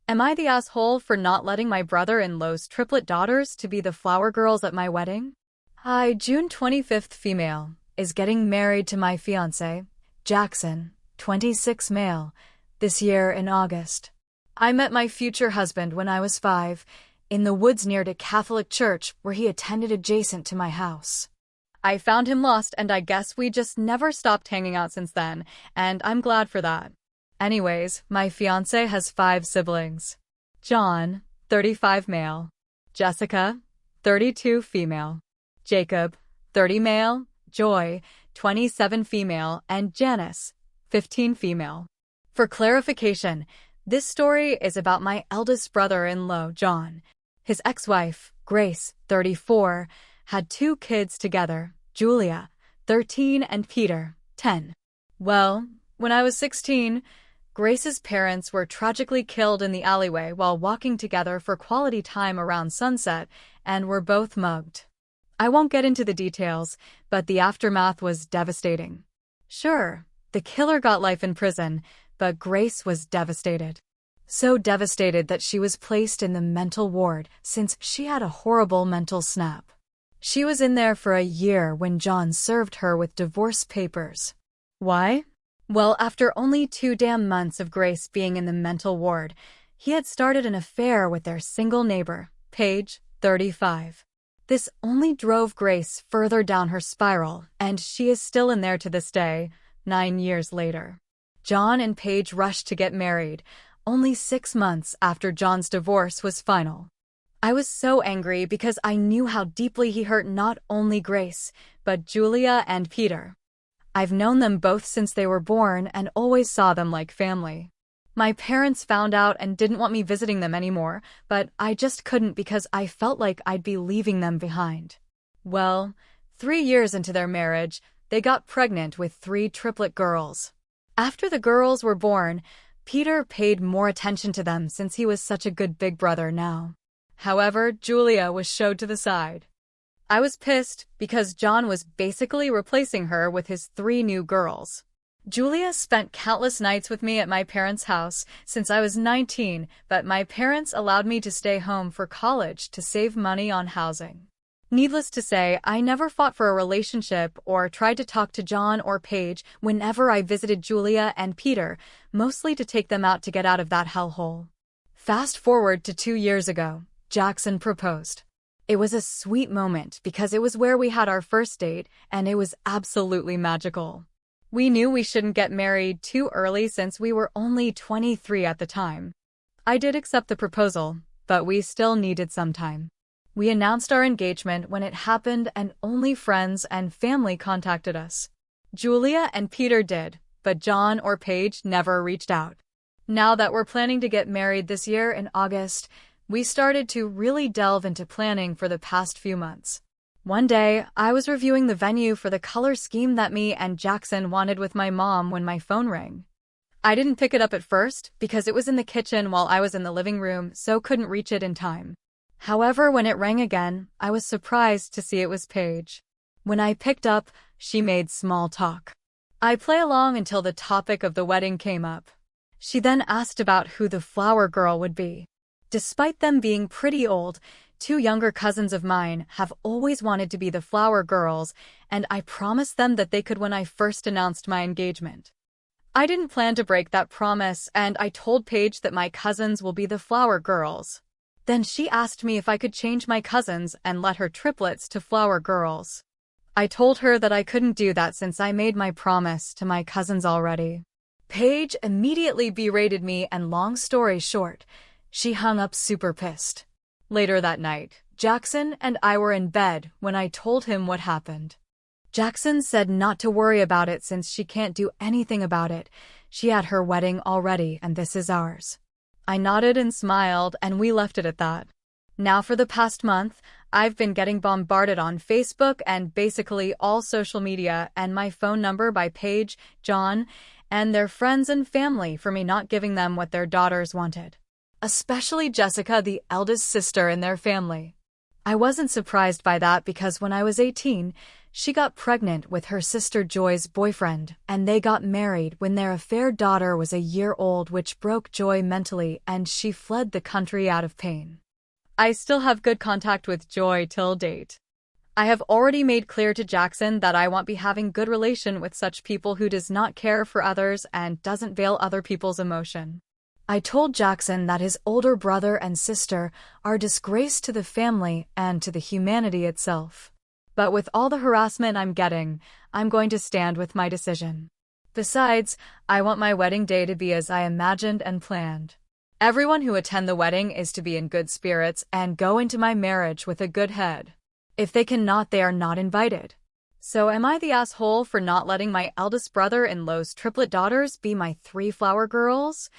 Am I the asshole for not letting my brother-in-law's triplet daughters to be the flower girls at my wedding? Hi, June 25th female, is getting married to my fiancé, Jackson, 26 male, this year in August. I met my future husband when I was 5, in the woods near a Catholic church where he attended adjacent to my house. I found him lost and I guess we just never stopped hanging out since then, and I'm glad for that. Anyways, my fiancé has 5 siblings. John, 35 male. Jessica, 32 female. Jacob, 30 male. Joy, 27 female. And Janice, 15 female. For clarification, this story is about my eldest brother-in-law, John. His ex-wife, Grace, 34, had 2 kids together, Julia, 13, and Peter, 10. Well, when I was 16, Grace's parents were tragically killed in the alleyway while walking together for quality time around sunset and were both mugged. I won't get into the details, but the aftermath was devastating. Sure, the killer got life in prison, but Grace was devastated. So devastated that she was placed in the mental ward since she had a horrible mental snap. She was in there for a year when John served her with divorce papers. Why? Well, after only 2 damn months of Grace being in the mental ward, he had started an affair with their single neighbor, Paige, 35. This only drove Grace further down her spiral, and she is still in there to this day, 9 years later. John and Paige rushed to get married, only 6 months after John's divorce was final. I was so angry because I knew how deeply he hurt not only Grace, but Julia and Peter. I've known them both since they were born and always saw them like family. My parents found out and didn't want me visiting them anymore, but I just couldn't because I felt like I'd be leaving them behind. Well, 3 years into their marriage, they got pregnant with 3 triplet girls. After the girls were born, Peter paid more attention to them since he was such a good big brother now. However, Julia was showed to the side. I was pissed because John was basically replacing her with his 3 new girls. Julia spent countless nights with me at my parents' house since I was 19, but my parents allowed me to stay home for college to save money on housing. Needless to say, I never fought for a relationship or tried to talk to John or Paige whenever I visited Julia and Peter, mostly to take them out to get out of that hellhole. Fast forward to 2 years ago, Jackson proposed. It was a sweet moment because it was where we had our first date, and it was absolutely magical. We knew we shouldn't get married too early since we were only 23 at the time. I did accept the proposal, but we still needed some time. We announced our engagement when it happened and only friends and family contacted us. Julia and Peter did, but John or Paige never reached out. Now that we're planning to get married this year in August, we started to really delve into planning for the past few months. One day, I was reviewing the venue for the color scheme that me and Jackson wanted with my mom when my phone rang. I didn't pick it up at first because it was in the kitchen while I was in the living room, so couldn't reach it in time. However, when it rang again, I was surprised to see it was Paige. When I picked up, she made small talk. I play along until the topic of the wedding came up. She then asked about who the flower girl would be. Despite them being pretty old, 2 younger cousins of mine have always wanted to be the flower girls, and I promised them that they could when I first announced my engagement. I didn't plan to break that promise, and I told Paige that my cousins will be the flower girls. Then she asked me if I could change my cousins and let her triplets to flower girls. I told her that I couldn't do that since I made my promise to my cousins already. Paige immediately berated me, and long story short, she hung up super pissed. Later that night, Jackson and I were in bed when I told him what happened. Jackson said not to worry about it since she can't do anything about it. She had her wedding already and this is ours. I nodded and smiled and we left it at that. Now for the past month, I've been getting bombarded on Facebook and basically all social media and my phone number by Paige, John, and their friends and family for me not giving them what their daughters wanted. Especially Jessica, the eldest sister in their family. I wasn't surprised by that because when I was 18, She got pregnant with her sister Joy's boyfriend, and they got married when their affair daughter was a year old, which broke Joy mentally, and she fled the country out of pain. I still have good contact with Joy till date. I have already made clear to Jackson that I won't be having good relation with such people who does not care for others and doesn't veil other people's emotion. I told Jackson that his older brother and sister are a disgrace to the family and to the humanity itself. But with all the harassment I'm getting, I'm going to stand with my decision. Besides, I want my wedding day to be as I imagined and planned. Everyone who attend the wedding is to be in good spirits and go into my marriage with a good head. If they cannot, they are not invited. So am I the asshole for not letting my eldest brother-in-law's triplet daughters be my 3 flower girls?